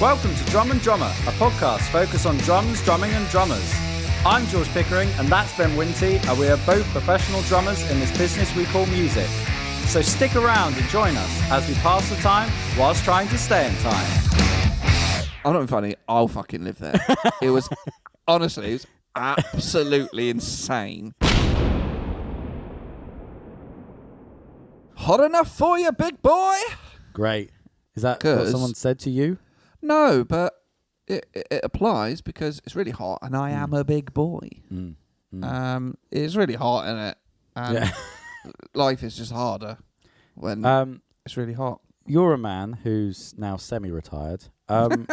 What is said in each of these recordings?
Welcome to Drum and Drummer, a podcast focused on drums, drumming and drummers. I'm George Pickering and that's Ben Winty, and we are both professional drummers in this business we call music. So stick around and join us as we pass the time whilst trying to stay in time. I'm not funny, I'll fucking live there. It was, honestly, it was absolutely insane. Hot enough for you, big boy? Great. Is that what someone said to you? No, but it applies because it's really hot and I am a big boy. It's really hot, isn't it? And life is just harder when it's really hot. You're a man who's now semi-retired. Do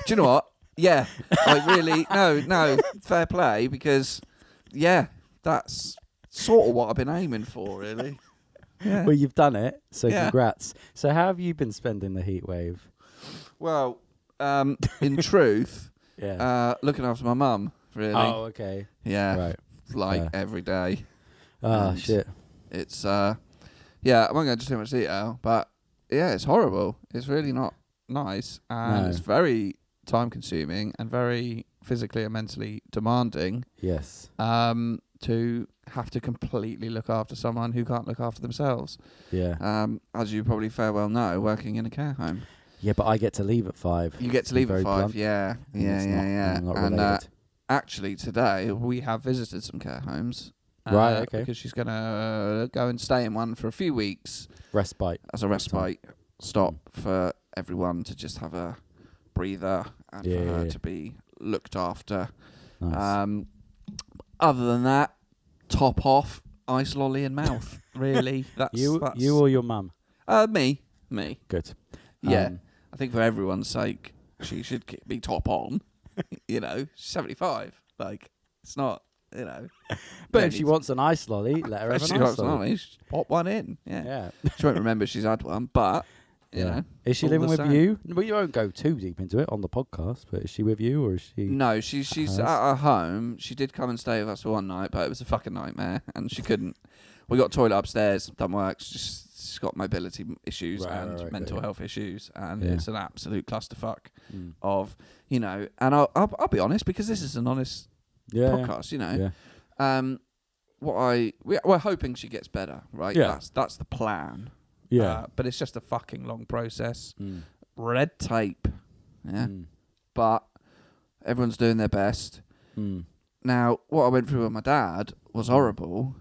you know what? Yeah, I really, no, fair play, because, that's sort of what I've been aiming for, really. Yeah. Well, you've done it, so congrats. So how have you been spending the heat wave? Well, in truth, looking after my mum, really. Oh, okay. Yeah, right. Every day. Oh, shit. It's, I won't go into too much detail, but, it's horrible. It's really not nice, and it's very time-consuming and very physically and mentally demanding. Yes. To have to completely look after someone who can't look after themselves. Yeah. As you probably fair well know, working in a care home. Yeah, but I get to leave at 5. You get to leave at 5, blunt. yeah. And actually today we have visited some care homes. Right, okay. Because she's going to go and stay in one for a few weeks. Respite. As a respite stop for everyone to just have a breather and for her to be looked after. Nice. Other than that, top off, ice lolly and mouth. Really, that's you or your mum? Me. Good. Yeah, I think for everyone's sake, she should be top on. You know, she's 75. Like, it's not. You know. But if she wants an ice lolly, let her have an ice lolly. Pop one in. Yeah. She won't remember she's had one, but. You know, is she living with you? Well, you won't go too deep into it on the podcast, but is she with you or is she? No, she's at her home. She did come and stay with us for one night, but it was a fucking nightmare, and she couldn't. We got a toilet upstairs, done work. She's got mobility issues and mental health issues, and it's an absolute clusterfuck of, you know. And I'll be honest, because this is an honest podcast, you know. Yeah. We're hoping she gets better, right? Yeah. That's the plan. Yeah. But it's just a fucking long process. Red tape. Yeah. But everyone's doing their best. Now, what I went through with my dad was horrible,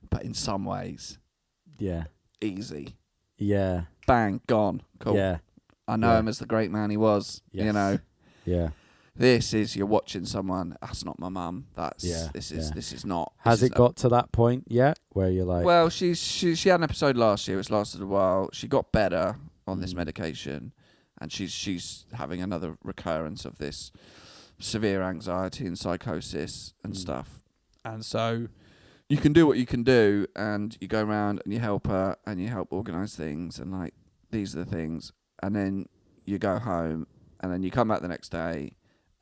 but in some ways, easy. Yeah. Bang, gone. Cool. Yeah. I know him as the great man he was, you know. Yeah. This is, you're watching someone, that's not my mum. This is not. Has it got to that point yet where you're like... Well, she had an episode last year, it's lasted a while. She got better on this medication, and she's having another recurrence of this severe anxiety and psychosis and stuff. And so you can do what you can do, and you go around and you help her and you help organise things, and like, these are the things. And then you go home, and then you come back the next day,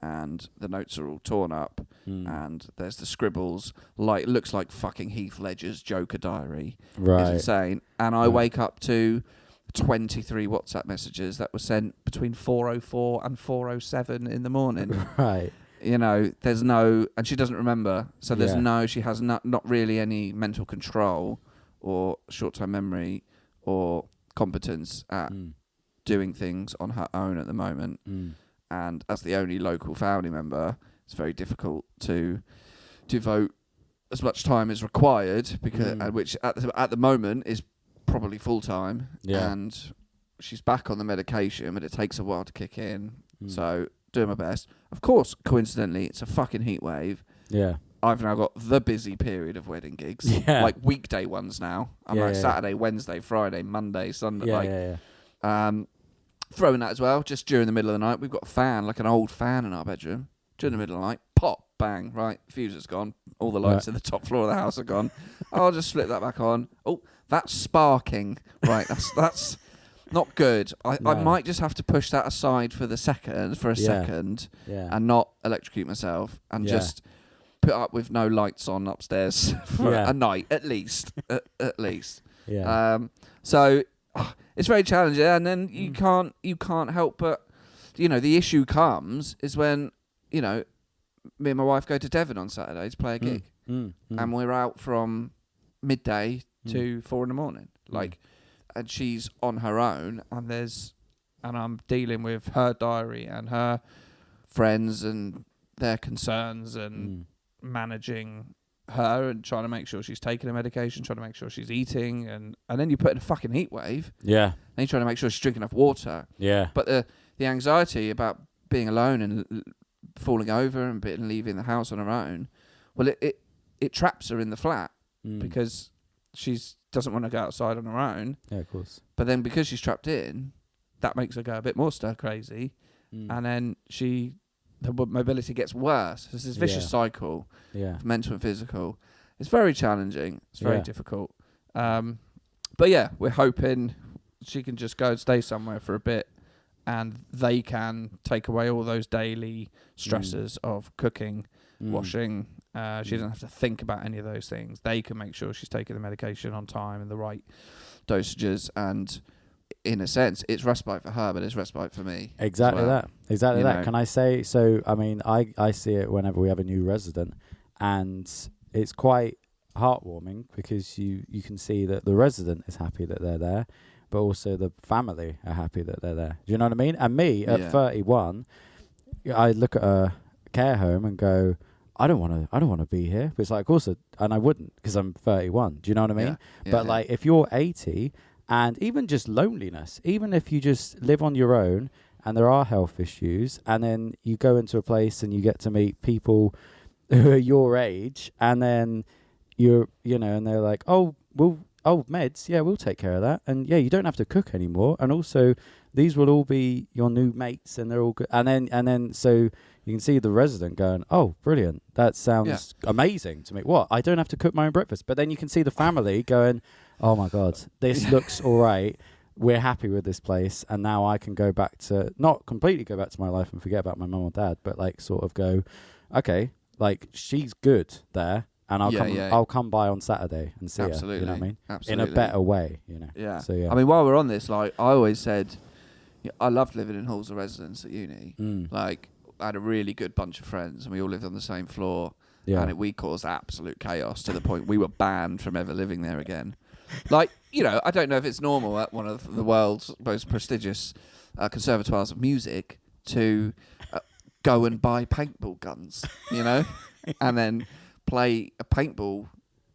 and the notes are all torn up, and there's the scribbles, like, it looks like fucking Heath Ledger's Joker diary. Right. It's insane. And I wake up to 23 WhatsApp messages that were sent between 4:04 and 4:07 in the morning. Right. You know, there's no, and she doesn't remember, so there's she has not really any mental control or short-term memory or competence at doing things on her own at the moment. And as the only local family member, it's very difficult to devote as much time as required, because which at the moment is probably full time. Yeah. And she's back on the medication, but it takes a while to kick in. So doing my best. Of course, coincidentally, it's a fucking heat wave. Yeah. I've now got the busy period of wedding gigs, like weekday ones now. I'm like Saturday, Wednesday, Friday, Monday, Sunday. Throwing that as well, just during the middle of the night. We've got a fan, like an old fan in our bedroom. During the middle of the night, pop, bang, right, fuse is gone. All the lights in the top floor of the house are gone. I'll just flip that back on. Oh, that's sparking. Right, that's not good. I might just have to push that aside for a second, and not electrocute myself, and just put up with no lights on upstairs for a night, at least. At least. Yeah. So it's very challenging, and then you can't help but the issue comes is when, me and my wife go to Devon on Saturday to play a gig. And we're out from midday to 4 a.m. And she's on her own, and I'm dealing with her diary and her friends and their concerns and managing her and trying to make sure she's taking her medication, trying to make sure she's eating, and then you put in a fucking heat wave. Yeah. And you're trying to make sure she's drinking enough water. Yeah. But the anxiety about being alone and falling over and leaving the house on her own, well, it traps her in the flat because she doesn't want to go outside on her own. Yeah, of course. But then because she's trapped in, that makes her go a bit more stir crazy, and then the mobility gets worse. It's this vicious cycle, mental and physical. It's very challenging. It's very difficult. But yeah, we're hoping she can just go and stay somewhere for a bit, and they can take away all those daily stresses of cooking, washing. She doesn't have to think about any of those things. They can make sure she's taking the medication on time and the right dosages, and in a sense, it's respite for her, but it's respite for me. Exactly well. that. Can I say, so, I mean, I see it whenever we have a new resident, and it's quite heartwarming because you can see that the resident is happy that they're there, but also the family are happy that they're there. Do you know what I mean? And me, at 31, I look at a care home and go, I don't want to be here. But it's like, of course, and I wouldn't because I'm 31. Do you know what I mean? But like, if you're 80, and even just loneliness, even if you just live on your own and there are health issues, and then you go into a place and you get to meet people who are your age, and then and they're like, meds, we'll take care of that. And you don't have to cook anymore. And also, these will all be your new mates, and they're all good. And then so you can see the resident going, oh, brilliant. That sounds amazing to me. What? I don't have to cook my own breakfast. But then you can see the family going, oh my God, this looks all right. We're happy with this place. And now I can go back to, not completely go back to my life and forget about my mum or dad, but like sort of go, okay, like she's good there. And I'll come by on Saturday and see her. You know what I mean? Absolutely. In a better way, Yeah. So, yeah. I mean, while we're on this, like, I always said, I loved living in halls of residence at uni. Like, I had a really good bunch of friends, and we all lived on the same floor. Yeah. And we caused absolute chaos to the point we were banned from ever living there again. Like, I don't know if it's normal at one of the world's most prestigious conservatoires of music to go and buy paintball guns, and then play a paintball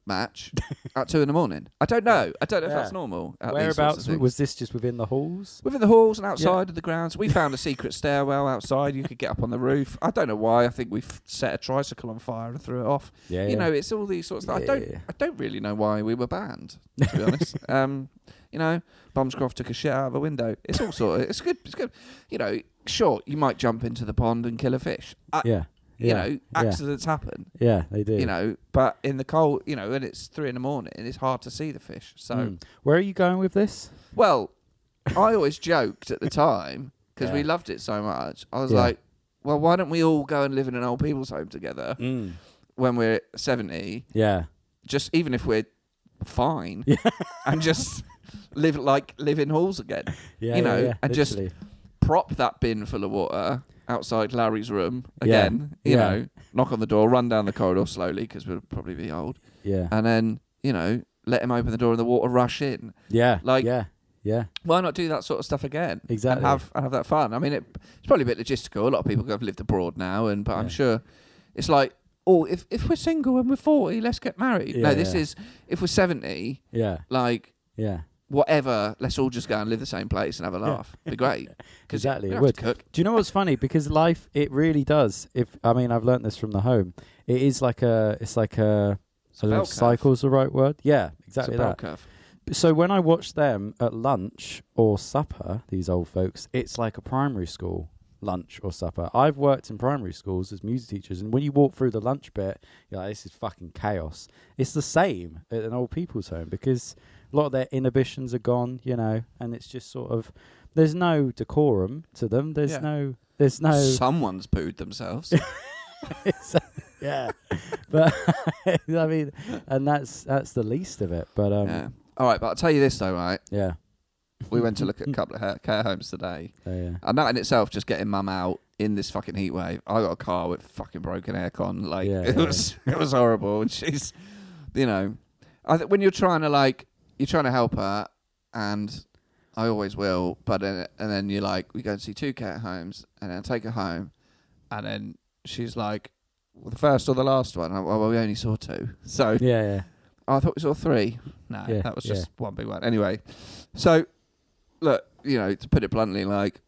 match at 2 a.m. I don't know. I don't know if that's normal. Whereabouts was this? Just within the halls? Within the halls and outside of the grounds. We found a secret stairwell outside. You could get up on the roof. I don't know why. I think we set a tricycle on fire and threw it off. It's all these sorts of stuff. I don't really know why we were banned, to be honest. Bumscroft took a shit out of a window. It's all sort of. It's good. It's good. Sure, you might jump into the pond and kill a fish. Accidents happen. Yeah, they do. But in the cold, when it's 3 a.m, it's hard to see the fish. So, where are you going with this? Well, I always joked at the time because we loved it so much. I was like, well, why don't we all go and live in an old people's home together when we're 70? Yeah. Just even if we're fine, and just live in halls again. And literally. just prop that bin full of water outside Larry's room again, knock on the door, run down the corridor slowly because we'll probably be old. Yeah. And then, let him open the door and the water rush in. Yeah. Why not do that sort of stuff again? Exactly. And have that fun. I mean, it's probably a bit logistical. A lot of people have lived abroad now, but I'm sure it's like, if we're single and we're 40, let's get married. No, this is, if we're 70, whatever, let's all just go and live the same place and have a laugh. It'd be great. Exactly, it would. Cook. Do you know what's funny? Because life, it really does. I've learnt this from the home. It is like I don't know if cycle's the right word. Yeah, exactly that. Curve. So when I watch them at lunch or supper, these old folks, it's like a primary school lunch or supper. I've worked in primary schools as music teachers, and when you walk through the lunch bit, you're like, this is fucking chaos. It's the same at an old people's home because a lot of their inhibitions are gone, and it's just sort of, there's no decorum to them. There's no. Someone's pooed themselves. But I mean, and that's the least of it. But all right, but I'll tell you this though, right? Yeah. We went to look at a couple of care homes today. Oh, yeah. And that in itself, just getting mum out in this fucking heat wave. I got a car with fucking broken aircon. Like, it was horrible. And she's, you know, I think when you're trying to help her, and I always will, but and then you're like, we go and see 2 care homes, and then I take her home, and then she's like, well, the first or the last one? Well, we only saw 2. So Yeah. I thought we saw 3. No, that was just one big one. Anyway, so look, you know, to put it bluntly, like,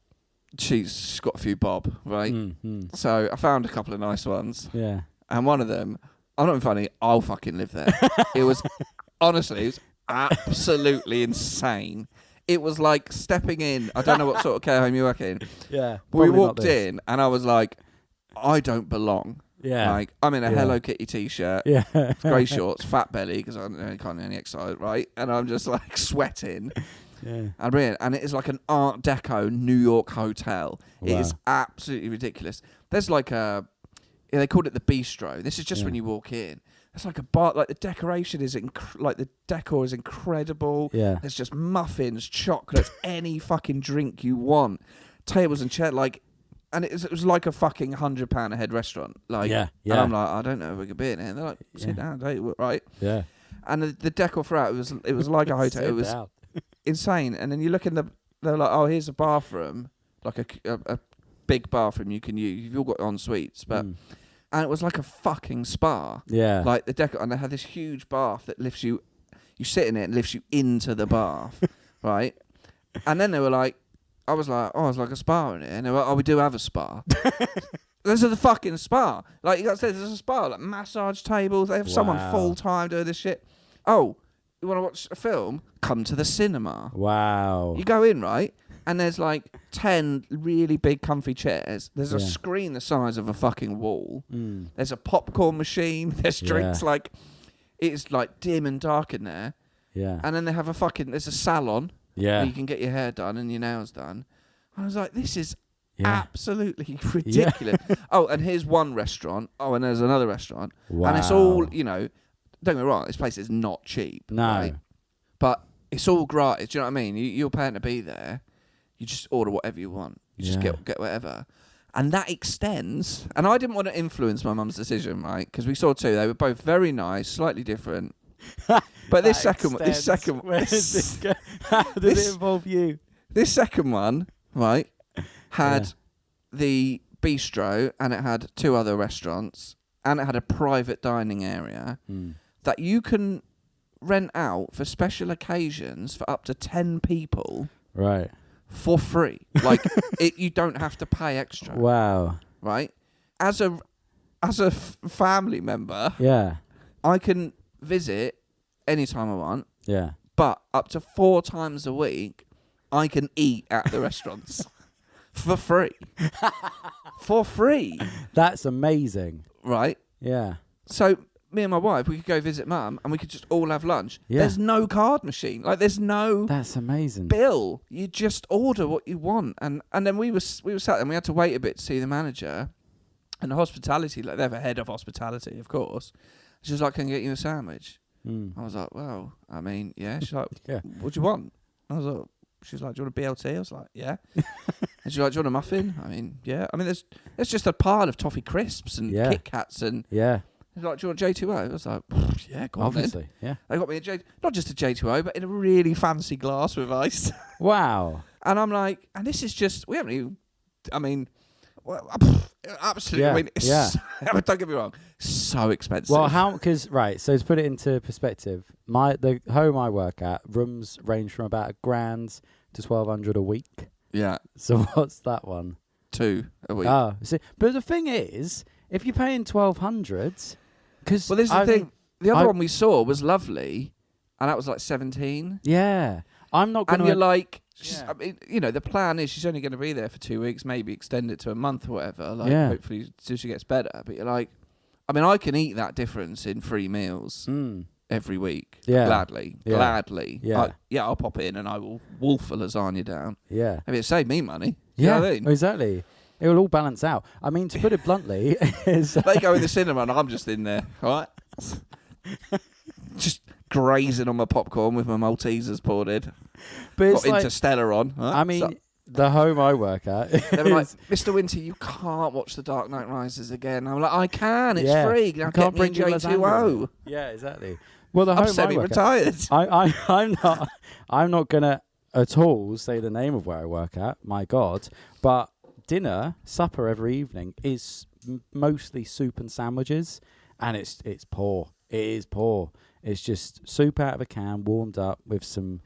she's got a few bob, right? So I found a couple of nice ones. Yeah. And one of them, I'm not being funny, I'll fucking live there. It was, honestly, it was absolutely insane. It was like stepping in, I don't know what sort of care home you work in. Yeah. We walked in and I was like, I don't belong. Yeah. Like, I'm in a Hello Kitty t-shirt, Yeah. grey shorts, fat belly, because I can't do any exercise, right? And I'm just like sweating. Yeah. And it is like an Art Deco New York hotel. Wow. It is absolutely ridiculous. There's like they called it the bistro. This is just when you walk in. It's like a bar. Like the decoration is like the decor is incredible. Yeah. There's just muffins, chocolates, any fucking drink you want, tables and chairs. Like, and it was like a fucking £100 a head restaurant. Like, Yeah. And I'm like, I don't know if we could be in here. And they're like, sit down, right? Yeah. And the decor throughout it was like a hotel. It was insane. And then you look in they're like, oh, here's a bathroom, like a big bathroom you can use. You've all got en suites, but and it was like a fucking spa. Yeah. Like the decor, and they had this huge bath that lifts you. You sit in it and lifts you into the bath, right? And then they were like, I was like, oh, it's like a spa in here. And they were like, oh, we do have a spa. This is the fucking spa. Like, you got to say, there's a spa, like massage tables. They have someone full time doing this shit. Oh, you want to watch a film? Come to the cinema. Wow. You go in, right? And there's like 10 really big comfy chairs. There's a screen the size of a fucking wall. There's a popcorn machine. There's drinks. Like, it's like dim and dark in there. Yeah. And then they have there's a salon. Yeah. Where you can get your hair done and your nails done. I was like, this is absolutely ridiculous. Oh, and here's one restaurant. Oh, and there's another restaurant. Wow. And it's all, you know, don't get me wrong, this place is not cheap. No. Right? But it's all gratis. Do you know what I mean? You're paying to be there. You just order whatever you want. You just get whatever. And that extends. And I didn't want to influence my mum's decision, right? Because we saw 2. They were both very nice, slightly different. But this second where does this go? How did it involve you? This second one, right, had the bistro, and it had 2 other restaurants, and it had a private dining area that you can rent out for special occasions for up to 10 people. Right. For free. Like, you don't have to pay extra. Wow. Right? As a family member, I can visit anytime I want. Yeah. But up to 4 times a week, I can eat at the restaurants for free. For free. That's amazing. Right? Yeah. So me and my wife, we could go visit mum and we could just all have lunch. Yeah. There's no card machine. Like, there's no That's amazing. bill. You just order what you want. And then we were sat there and we had to wait a bit to see the manager. And the hospitality, like, they have a head of hospitality, of course. She was like, can I get you a sandwich? I was like, well, I mean, yeah. She's like, what do you want? I was like, she's like, do you want a BLT? I was like, yeah. And she's like, do you want a muffin? I mean, yeah. I mean, there's just a pile of toffee crisps and Kit Kats and... Yeah. She's like, do you want J2O? I was like, yeah, go on Obviously, then. They got me not just a J2O, but in a really fancy glass with ice. Wow. And I'm like, and this is just, we haven't even, I mean, well, absolutely. I mean, don't get me wrong, so expensive. Well, so to put it into perspective, the home I work at, rooms range from about $1,000 to $1,200 a week. Yeah. So what's that one? 2 a week. Oh, see, but the thing is, if you're paying $1,200, because well, this is the thing. The other one we saw was lovely, and that was like 17. Yeah, I'm not going to. And you're like, I mean, you know, the plan is she's only going to be there for 2 weeks, maybe extend it to a month or whatever. Like, hopefully, till she gets better. But you're like, I mean, I can eat that difference in 3 meals every week. Yeah, gladly. Yeah, I'll pop in and I will wolf a lasagna down. Yeah, I mean, it saved me money. Yeah, you know what I mean? Exactly. It will all balance out. I mean, to put it bluntly, is they go in the cinema and I'm just in there, all right? Just grazing on my popcorn with my Maltesers poured in. But it's Got like, Interstellar on. Huh? I mean, the home I work at. They were like, Mr. Winter, you can't watch The Dark Knight Rises again. I'm like, I can. It's free. Now get me in J2O. Yeah, exactly. Well, the I'm home I work semi-retired. at, I'm not gonna at all say the name of where I work at. My God, but supper every evening is mostly soup and sandwiches, and it's poor. It is poor. It's just soup out of a can, warmed up with some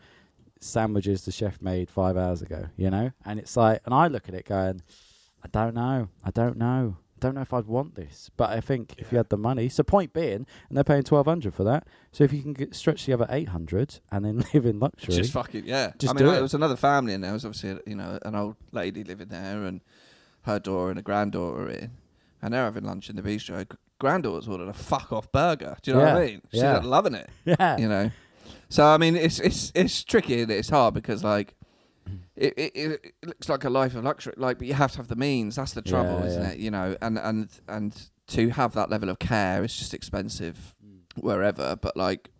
sandwiches the chef made 5 hours ago, and it's like, and I look at it going, I don't know if I'd want this, but I think if you had the money, so point being, and they're paying $1,200 for that, so if you can stretch the other $800 and then live in luxury, just fucking just I mean, there was another family in there. There was obviously an old lady living there and her daughter and a granddaughter in, and they're having lunch in the bistro. Granddaughter's ordered a fuck off burger. Do you know what I mean? She's loving it. Yeah. So I mean, it's tricky and it's hard because like it looks like a life of luxury, like, but you have to have the means. That's the trouble, isn't it? And to have that level of care is just expensive wherever. But like,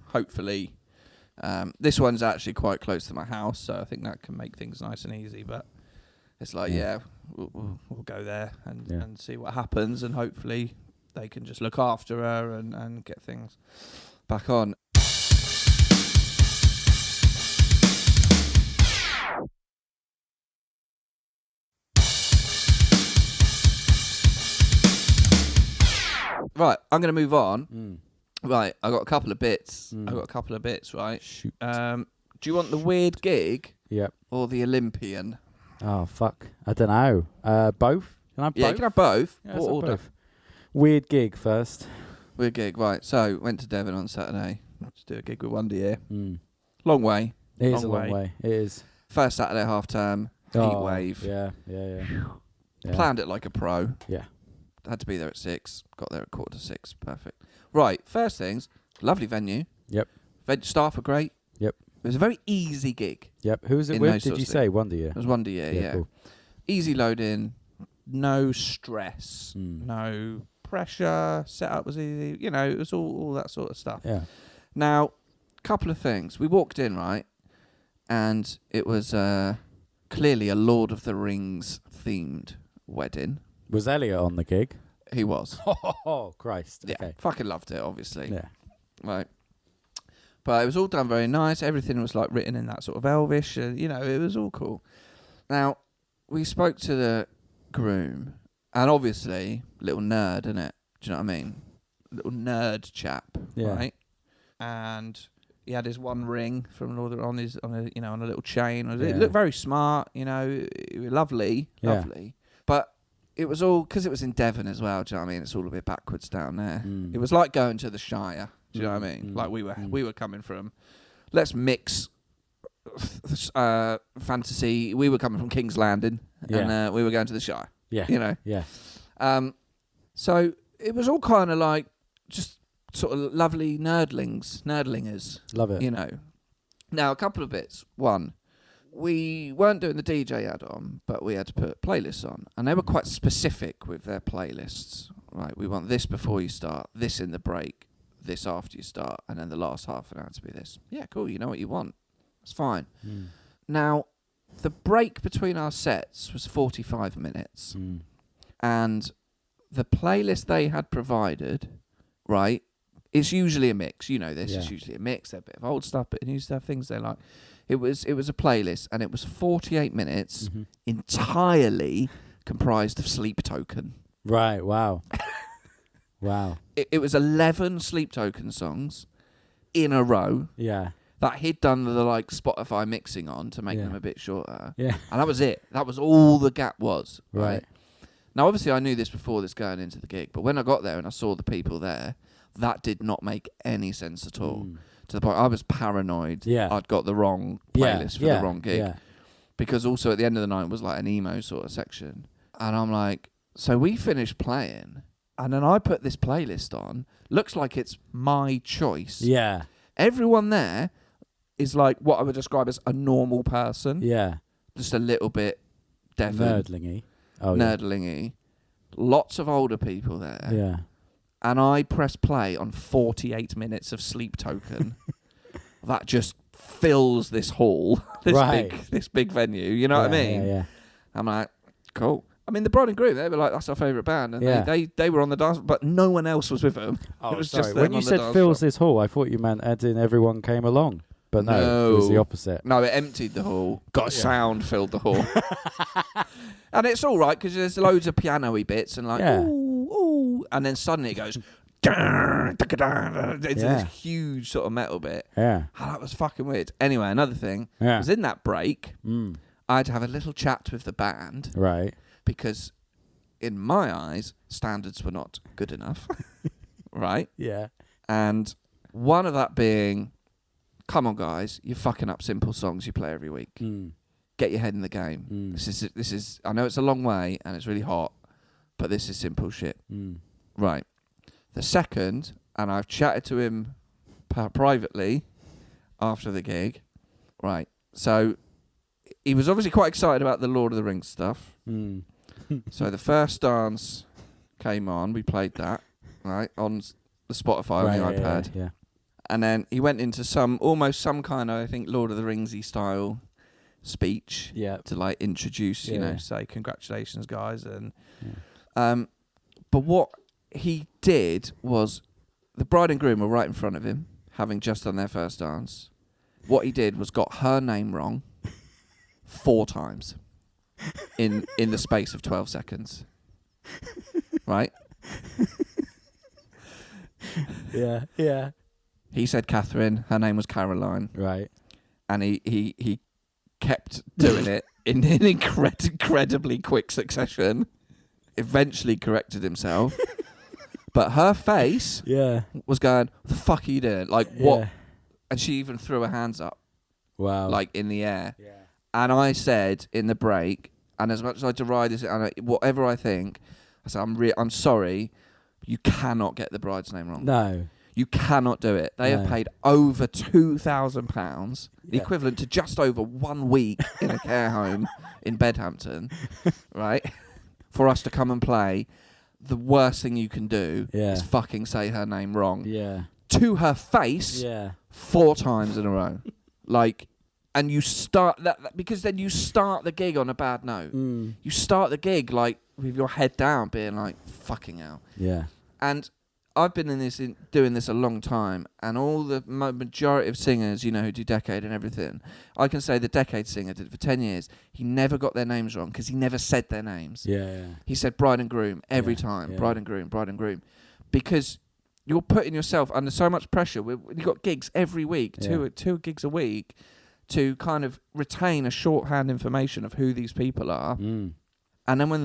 hopefully, this one's actually quite close to my house, so I think that can make things nice and easy. But it's like, we'll go there and see what happens, and hopefully they can just look after her and get things back on. Right, I'm going to move on. Right, I got a couple of bits. Right? Shoot. Do you want the weird gig? Yep. Or the Olympian? Oh, fuck. I don't know. Both? Can I have both? Yeah, you can have both. Yeah, What order? both. Weird gig first. Weird gig, right. So, went to Devon on Saturday to do a gig with Wonder Year. Mm. Long way. It is a long way. It is. First Saturday half term, heat wave. Yeah. Planned it like a pro. Yeah. Had to be there at 6. Got there at 5:45. Perfect. Right, first things, lovely venue. Yep. Staff were great. Yep. It was a very easy gig. Yep. Who was it with? Did you say Wonder Year? It was Wonder Year, yeah. Cool. Easy load-in, no stress, no pressure, setup was easy. It was all that sort of stuff. Yeah. Now, couple of things. We walked in, right, and it was clearly a Lord of the Rings themed wedding. Was Elliot on the gig? He was. Oh, Christ. Yeah, Okay. fucking loved it, obviously. Yeah. Right. But it was all done very nice. Everything was like written in that sort of Elvish. It was all cool. Now, we spoke to the groom, and obviously, little nerd, innit? Do you know what I mean? Little nerd chap, right? And he had his one ring from Lord on a little chain. It looked very smart, lovely. But it was all because it was in Devon as well. Do you know what I mean? It's all a bit backwards down there. It was like going to the Shire. Do you know what I mean? Like we were coming from. Let's mix fantasy. We were coming from King's Landing, and we were going to the Shire. Yeah. Yeah. So it was all kind of like just sort of lovely nerdlingers. Love it. Now a couple of bits. One, we weren't doing the DJ add-on, but we had to put playlists on, and they were quite specific with their playlists. Right, we want this before you start, this in the break, this after you start, and then the last half an hour to be this. Yeah, cool. You know what you want. It's fine. Now, the break between our sets was 45 minutes, and the playlist they had provided, right, it's usually a mix. You know this. It's usually a mix. They're a bit of old stuff, but new stuff, things they like. It was a playlist, and it was 48 minutes entirely comprised of Sleep Token. Right, wow. Wow. It was 11 Sleep Token songs in a row. Yeah. That he'd done the like Spotify mixing on to make them a bit shorter. Yeah. And that was it. That was all the gap was. Right. Now, obviously, I knew this before this going into the gig, but when I got there and I saw the people there, that did not make any sense at all. To the point I was paranoid I'd got the wrong playlist for the wrong gig. Yeah. Because also at the end of the night was like an emo sort of section. And I'm like, so we finished playing, and then I put this playlist on. Looks like it's my choice. Yeah. Everyone there is like what I would describe as a normal person. Yeah. Just a little bit Devon. Nerdlingy. Oh, nerdlingy. Lots of older people there. Yeah. and I press play on 48 minutes of Sleep Token, that just fills this hall, this big venue. You know what I mean? Yeah. I'm like, cool. I mean, the bride and groom, they were like, that's our favourite band. And they were on the dance, but no one else was with them. Oh, it was sorry. just them When you on the said dance fills floor. this hall, I thought you meant as in everyone came along. But no, it was the opposite. No, it emptied the hall. Sound filled the hall. And it's all right because there's loads of piano-y bits and like, ooh, and then suddenly it goes, it's this huge sort of metal bit. Yeah. Oh, that was fucking weird. Anyway, another thing was in that break, I had to have a little chat with the band. Right. Because in my eyes, standards were not good enough. Right? Yeah. And one of that being, come on, guys, you're fucking up simple songs you play every week. Get your head in the game. This is. I know it's a long way and it's really hot, but this is simple shit. Right. The second, and I've chatted to him privately after the gig. Right. So he was obviously quite excited about the Lord of the Rings stuff. So the first dance came on. We played that right on the Spotify on the iPad. Yeah. And then he went into some kind of, I think, Lord of the Ringsy style speech to like introduce, you know, say congratulations, guys. And but what he did was the bride and groom were right in front of him, having just done their first dance. What he did was got her name wrong 4 times in the space of 12 seconds. Right? Yeah. He said Catherine, her name was Caroline. Right. And he kept doing it in an incredibly quick succession. Eventually corrected himself. But her face was going, what the fuck are you doing? Like, what? And she even threw her hands up. Wow. Like, in the air. Yeah. And I said in the break, and as much as I deride this, and whatever I think, I said, I'm sorry, you cannot get the bride's name wrong. No. You cannot do it. They have paid over £2,000, the equivalent to just over 1 week in a care home in Bedhampton, right? For us to come and play. The worst thing you can do is fucking say her name wrong. Yeah. To her face 4 times in a row. Like, and you start that because then you start the gig on a bad note. You start the gig like with your head down, being like, fucking hell. Yeah. And I've been doing this a long time, and all the majority of singers, you know, who do Decade and everything, I can say the Decade singer did it for 10 years. He never got their names wrong because he never said their names. Yeah. He said bride and groom every time. Bride and groom. Because you're putting yourself under so much pressure. You've got gigs every week, two gigs a week, to kind of retain a shorthand information of who these people are. And then when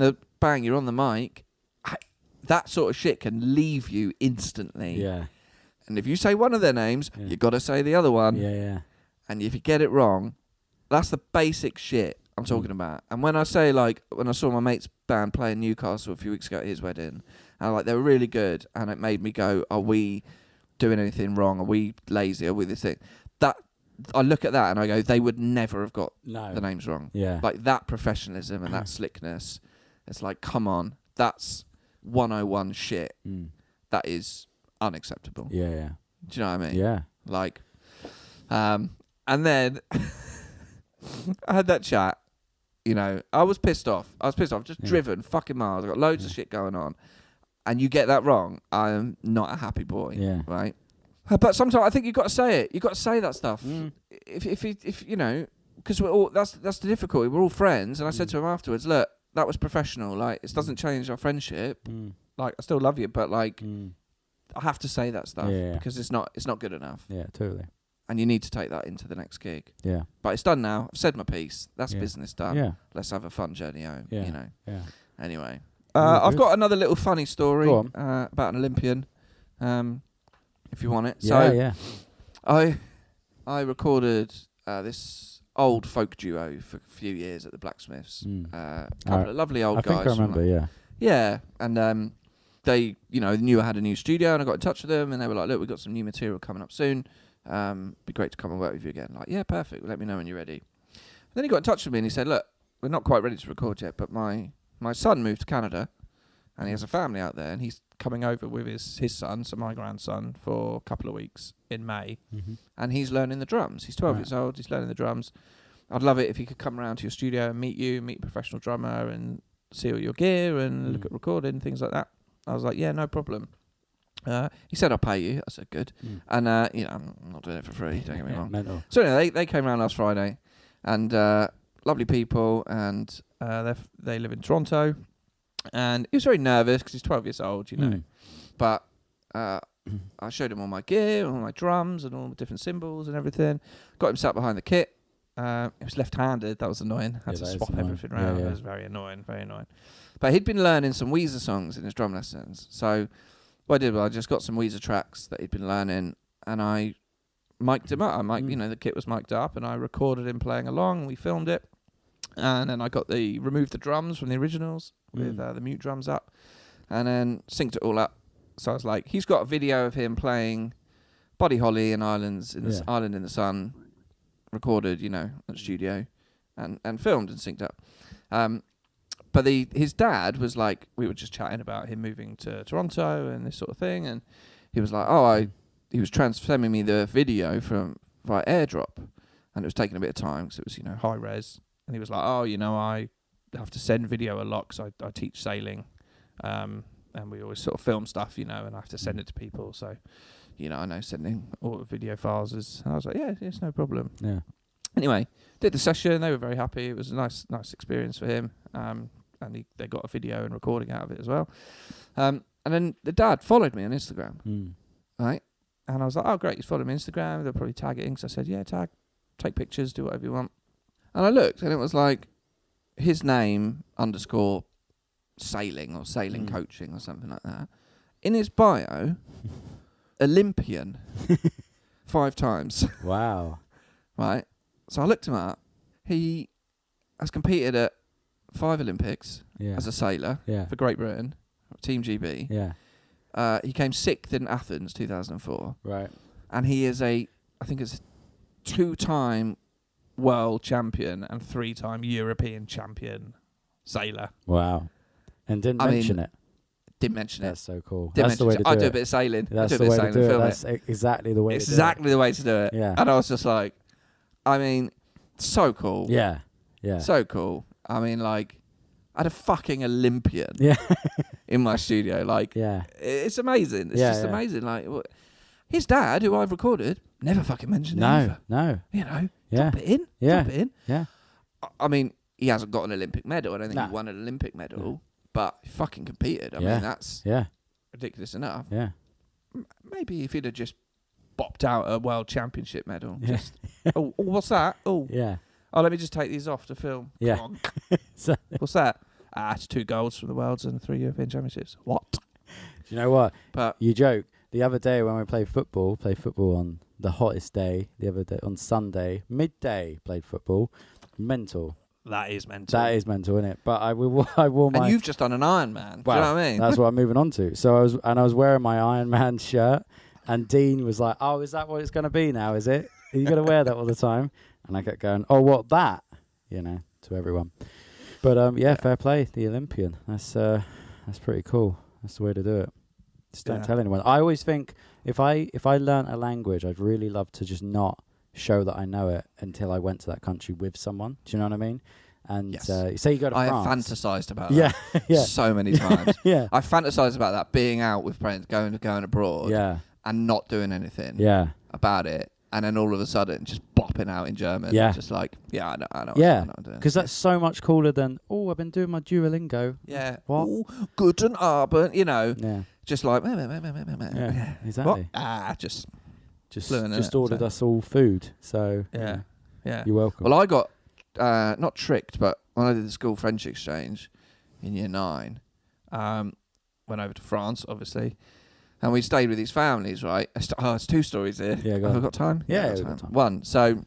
you're on the mic, that sort of shit can leave you instantly. Yeah. And if you say one of their names, you got to say the other one. Yeah. And if you get it wrong, that's the basic shit I'm talking about. And when I say, like, when I saw my mate's band play in Newcastle a few weeks ago at his wedding, and like they were really good, and it made me go, are we doing anything wrong? Are we lazy? Are we this thing? That I look at that and I go, they would never have got the names wrong. Yeah. Like that professionalism and that slickness. It's like, come on, that's 101 shit. That is unacceptable. Yeah. Do you know what I mean? Yeah. Like, and then I had that chat. You know, I was pissed off. Just driven fucking miles. I got loads of shit going on, and you get that wrong, I'm not a happy boy. Yeah. Right. But sometimes I think you've got to say it. You've got to say that stuff. If you know, because we're all that's the difficulty. We're all friends, and I said to him afterwards, look, that was professional. Like, it doesn't change our friendship. Like, I still love you, but like, I have to say that stuff because it's not good enough. Yeah, totally. And you need to take that into the next gig. Yeah. But it's done now. I've said my piece. That's business done. Yeah. Let's have a fun journey home. Yeah. You know. Yeah. Anyway, I've got another little funny story about an Olympian. If you want it. Yeah. So, I recorded this old folk duo for a few years at the Blacksmiths. A couple of lovely old guys. I think I remember, Yeah, and they, you know, knew I had a new studio, and I got in touch with them, and they were like, look, we've got some new material coming up soon. Be great to come and work with you again. Like, yeah, perfect. Let me know when you're ready. And then he got in touch with me, and he said, look, we're not quite ready to record yet, but my son moved to Canada, and he has a family out there, and he's coming over with his son, so my grandson, for a couple of weeks in May, and he's learning the drums. He's 12 years old. He's learning the drums. I'd love it if he could come around to your studio and meet a professional drummer, and see all your gear and look at recording, things like that. I was like, yeah, no problem. He said, I'll pay you. I said, good. And, I'm not doing it for free, don't get me wrong. Mental. So anyway, they came around last Friday, and lovely people, and they live in Toronto. And he was very nervous because he's 12 years old, But I showed him all my gear, all my drums, and all the different cymbals and everything. Got him sat behind the kit. He was left-handed. That was annoying. Had to swap everything around. It was very annoying, very annoying. But he'd been learning some Weezer songs in his drum lessons. So what I did was I just got some Weezer tracks that he'd been learning, and I mic'd him up. The kit was mic'd up, and I recorded him playing along. We filmed it. And then I removed the drums from the originals with the mute drums up, and then synced it all up. So I was like, he's got a video of him playing Buddy Holly and Island in the Sun, recorded, at the studio, and filmed and synced up. But his dad was like, we were just chatting about him moving to Toronto and this sort of thing, and he was like, he was sending me the video via AirDrop, and it was taking a bit of time because it was high res, and he was like, I have to send video a lot because I teach sailing, and we always sort of film stuff, and I have to send it to people, so I know sending all the video files is. And I was like, yeah, it's no problem. Yeah. Anyway, did the session. They were very happy. It was a nice experience for him. And they got a video and recording out of it as well. And then the dad followed me on Instagram, right? And I was like, oh, great, he's followed me on Instagram. They're probably tagging. So I said, yeah, tag, take pictures, do whatever you want. And I looked, and it was like his name _ sailing or sailing coaching or something like that. In his bio, Olympian, 5 times. Wow. Right? So I looked him up. He has competed at 5 Olympics as a sailor for Great Britain, Team GB. Yeah. He came 6th in Athens 2004. Right. And he is I think it's 2-time world champion and 3-time European champion sailor. Wow. And didn't mention it. Didn't mention it. That's so cool. That's the way to do it. I do a bit of sailing. That's the way to do it. That's exactly the way to do it. It's exactly the way to do it. Yeah. And I was just like, so cool. Yeah. Yeah. So cool. I had a fucking Olympian in my studio. It's amazing. It's just amazing. His dad, who I've recorded, never fucking mentioned it either. No. Drop it in. Yeah. Drop it in. Yeah. He hasn't got an Olympic medal. I don't think he won an Olympic medal, but he fucking competed. I mean, that's ridiculous enough. Yeah. Maybe if he'd have just bopped out a world championship medal. Just, what's that? Oh, yeah. Oh, let me just take these off to film. Yeah. Come on. What's that? It's 2 golds from the Worlds and 3 European Championships. What? Do you know what? But you joke. The other day when we played football on the hottest day, the other day on Sunday, midday, played football. Mental. That is mental. That is mental, isn't it? But I wore my... And you've just done an Ironman. Well, do you know what I mean? That's what I'm moving on to. So I was wearing my Ironman shirt, and Dean was like, oh, is that what it's going to be now, is it? Are you going to wear that all the time? And I kept going, oh, what, that? To everyone. But, fair play, the Olympian. That's pretty cool. That's the way to do it. Just don't tell anyone. I always think if I learnt a language, I'd really love to just not show that I know it until I went to that country with someone. Do you know what I mean? And say you go to France. I have fantasized about that so many times. I fantasized about that, being out with friends, going abroad and not doing anything about it. And then all of a sudden, just bopping out in German. Just like, I know. Yeah, because that's so much cooler than, I've been doing my Duolingo. Yeah. What? Ooh, guten Abend, Yeah. Just like, yeah, exactly. What? Just ordered us all food. So, yeah. You're welcome. Well, I got, not tricked, but when I did the school French exchange in year 9, went over to France, obviously. And we stayed with these families, right? It's 2 stories here. Yeah, Have I got time? Yeah, we've got time. 1. So,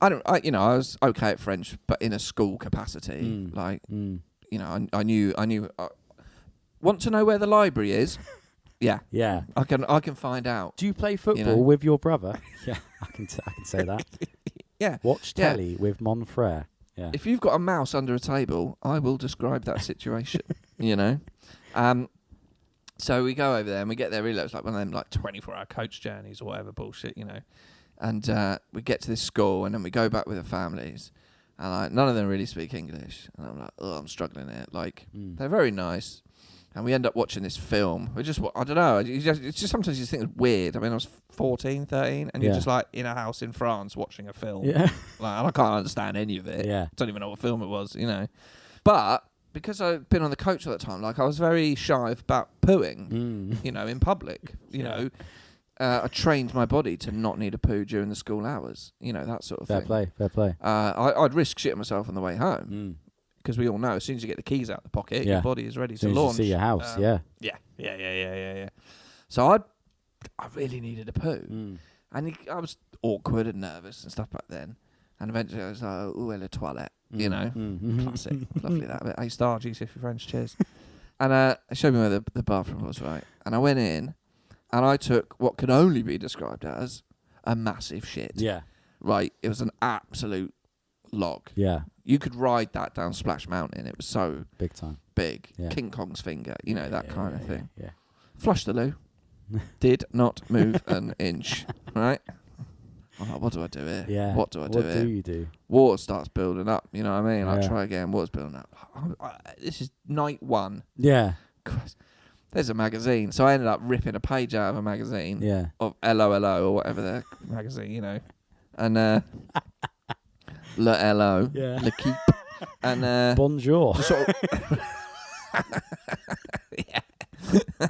I was okay at French, but in a school capacity. I knew. Want to know where the library is? Yeah. Yeah. I can find out. Do you play football with your brother? Yeah, I can say that. Yeah. Watch telly with Mon Frere. Yeah. If you've got a mouse under a table, I will describe that situation. So we go over there and we get there really late. It's like one of them like 24-hour coach journeys or whatever bullshit, you know. And we get to this school and then we go back with the families. And like none of them really speak English. And I'm like, oh, I'm struggling here. Like, they're very nice. And we end up watching this film. We just, I don't know. It's just sometimes you just think it's weird. I mean, I was 14, 13, and you're just like in a house in France watching a film. Yeah. Like, and I can't understand any of it. Yeah. Don't even know what film it was, you know. But because I'd been on the coach all that time, like I was very shy about pooing, you know, in public. You know, I trained my body to not need a poo during the school hours. You know, that sort of thing. Fair play. I'd risk shitting myself on the way home. Because we all know, as soon as you get the keys out of the pocket, your body is ready to launch. As you see your house, Yeah. So I really needed a poo. And I was awkward and nervous and stuff back then. And eventually I was like, ooh, elle toilette, you know. Classic. Lovely that bit. A-star, G if you're French, cheers. And it showed me where the bathroom was, right? And I went in and I took what could only be described as a massive shit. Yeah. Right? It was an absolute log. Yeah. You could ride that down Splash Mountain. It was so big time. Big. Yeah. King Kong's finger, you know, that kind of thing. Yeah. Flushed the loo. Did not move an inch. Right? I'm like, what do I do here? Yeah. What do I do here? What do you do? Water starts building up, you know what I mean? Yeah. I try again, water's building up. This is night one. Yeah. Christ. There's a magazine. So I ended up ripping a page out of a magazine of LOLO or whatever the magazine, you know. And Le Hello, Le Keep. And Bonjour. Just sort of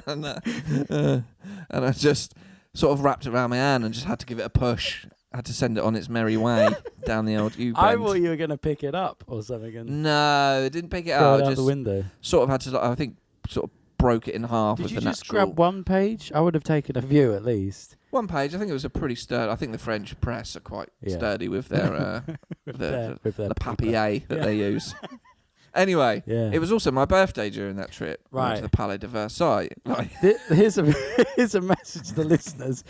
and I just sort of wrapped it around my hand and just had to give it a push. I had to send it on its merry way down the old U-bend. I thought you were going to pick it up or something. And no, I didn't pick it throw up. it out Just the window. Sort of had to, I think, sort of broke it in half Did with you the just natural. grab one page? I would have taken a view at least. One page. I think it was a pretty sturdy. I think the French press are quite sturdy with their the papier that they use. Anyway, it was also my birthday during that trip. Right. I went to the Palais de Versailles. Like, here's a message to the listeners.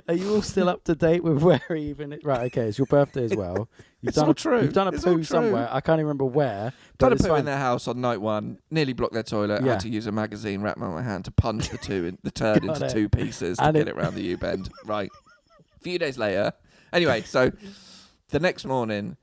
Are you all still up to date with where even? Right, okay, it's your birthday as well. It's all true. You've done a poo somewhere. I can't even remember where. Done a poo in their house on night one. Nearly blocked their toilet. Had to use a magazine wrapped around my hand to punch the turd into two pieces to get it round the U-bend. Right. A few days later. Anyway, so the next morning.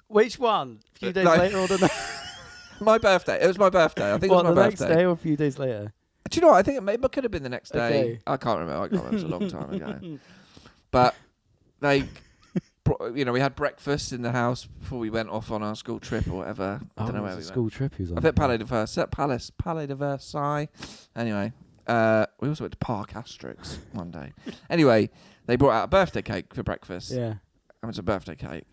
Which one? A few days later or the next? My birthday. It was my birthday. I think it was my birthday. The next day or a few days later? Do you know what? I think it could have been the next day. Okay. I can't remember. It was a long time ago. But they, you know, we had breakfast in the house before we went off on our school trip or whatever. I don't know where we went. School trip he was on. I think Palais de Versailles. Anyway, we also went to Park Asterix one day. Anyway, they brought out a birthday cake for breakfast. Yeah. And it's a birthday cake.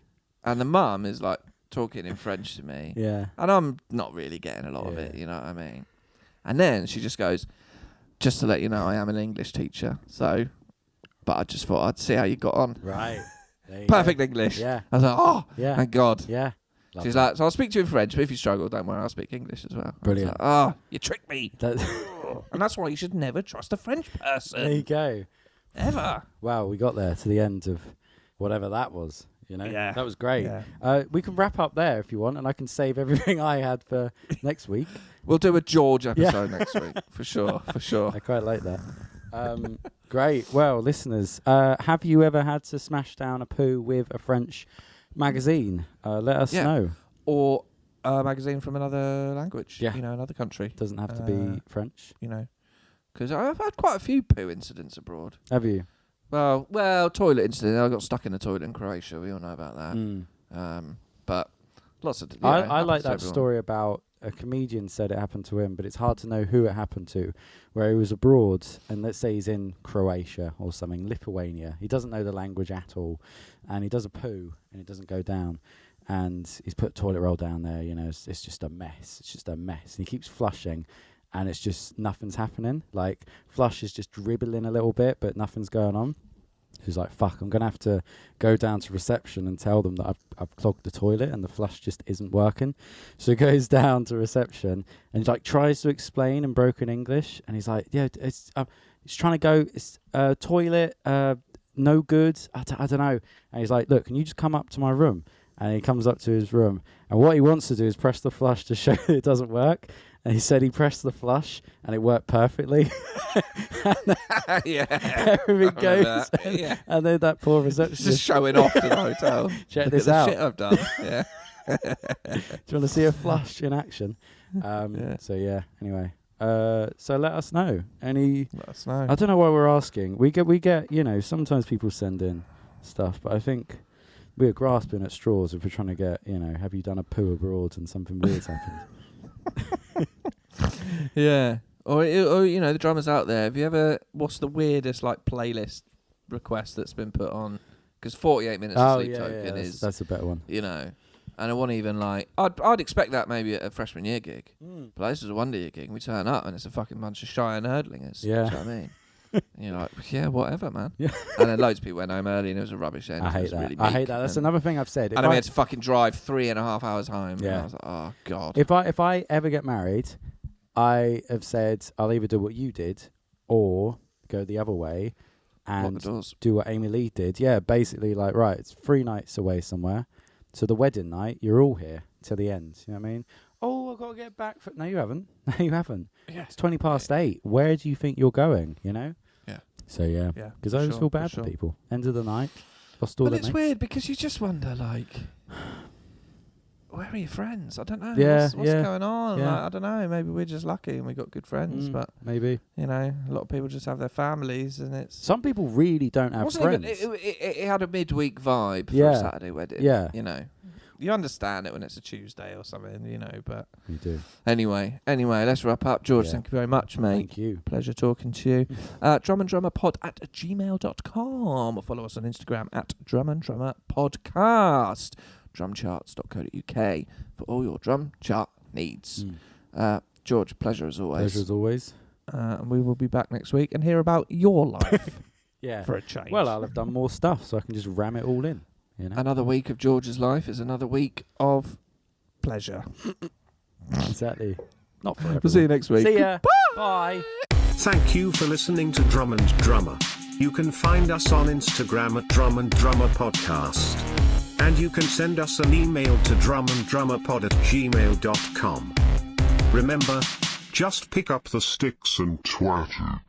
And the mum is like talking in French to me. Yeah. And I'm not really getting a lot of it, you know what I mean? And then she just goes, just to let you know, I am an English teacher. So, but I just thought I'd see how you got on. Right. Perfect English. Yeah. I was like, oh, thank God. Yeah. She's like, so I'll speak to you in French, but if you struggle, don't worry, I'll speak English as well. Brilliant. Like, oh, you tricked me. And that's why you should never trust a French person. There you go. Ever. Wow, we got there to the end of whatever that was. You know, that was great. Yeah. We can wrap up there if you want, and I can save everything I had for next week. We'll do a George episode next week, for sure. I quite like that. Great. Well, listeners, have you ever had to smash down a poo with a French magazine? Let us know. Or a magazine from another language, you know, another country. Doesn't have to be French. You know, because I've had quite a few poo incidents abroad. Have you? Well, toilet incident. I got stuck in the toilet in Croatia. We all know about that. But lots of. I like that story about a comedian said it happened to him, but it's hard to know who it happened to. Where he was abroad, and let's say he's in Croatia or something, Lithuania. He doesn't know the language at all, and he does a poo, and it doesn't go down. And he's put a toilet roll down there. You know, it's just a mess. It's just a mess. And he keeps flushing. And it's just nothing's happening. Like, flush is just dribbling a little bit, but nothing's going on. He's like, fuck, I'm going to have to go down to reception and tell them that I've clogged the toilet and the flush just isn't working. So he goes down to reception and like tries to explain in broken English. And he's like, yeah, it's trying to go, it's toilet, no good. I don't know. And he's like, look, can you just come up to my room? And he comes up to his room. And what he wants to do is press the flush to show that it doesn't work. and he said he pressed the flush and it worked perfectly. Yeah. Everything goes. And then that poor receptionist Just showing off to the hotel. Check Look this at the out. shit I've done. Yeah. Do you want to see a flush in action? So yeah. Anyway, so let us know. Let us know. I don't know why we're asking. We get. Sometimes people send in stuff, but I think we're grasping at straws if we're trying to get. Have you done a poo abroad and something weird's happened? Yeah. Or the drummers out there. Have you ever? What's the weirdest playlist request that's been put on? Because 48 minutes of Sleep Token is that's a better one. And I wasn't even I'd expect that maybe at a freshman year gig. But this was a 1 year gig and we turn up and it's a fucking bunch of shy and nerdlingers. Yeah. Do you know what I mean? And you're like, yeah, whatever, man. Yeah. And then loads of people went home early and it was a rubbish end. I hate that. Really I hate that. That's another thing I've said. And I had to fucking drive 3.5 hours home. Yeah. And I was like, oh, God. If I ever get married, I have said I'll either do what you did or go the other way and do what Amy Lee did. Yeah, basically right, it's 3 nights away somewhere. So the wedding night, you're all here till the end. You know what I mean? Oh, I've got to get back. No, you haven't. No, you haven't. Yeah. It's 8:20. Where do you think you're going, Yeah. So, yeah. Yeah. Because I always feel bad for people. End of the night. Lost all their it's mates. weird because you just wonder, where are your friends? I don't know. Yeah, what's going on? Yeah. I don't know. Maybe we're just lucky and we got good friends. But, maybe. a lot of people just have their families and it's... Some people really don't have friends. It had a midweek vibe for a Saturday wedding. Yeah. You understand it when it's a Tuesday or something, but... You do. Anyway, let's wrap up. George, thank you very much, mate. Thank you. Pleasure talking to you. drumanddrummerpod@gmail.com or follow us on Instagram @drumanddrummerpodcast. Drumcharts.co.uk for all your drum chart needs. George, pleasure as always. Pleasure as always. And we will be back next week and hear about your life. For a change. Well, I'll have done more stuff, so I can just ram it all in. Another week of George's life is another week of pleasure. Exactly. Not for everyone. We'll see you next week. See ya. Bye. Thank you for listening to Drum and Drummer. You can find us on Instagram @drumanddrummerpodcast. And you can send us an email to drumanddrummerpod@gmail.com. Remember, just pick up the sticks and twat it.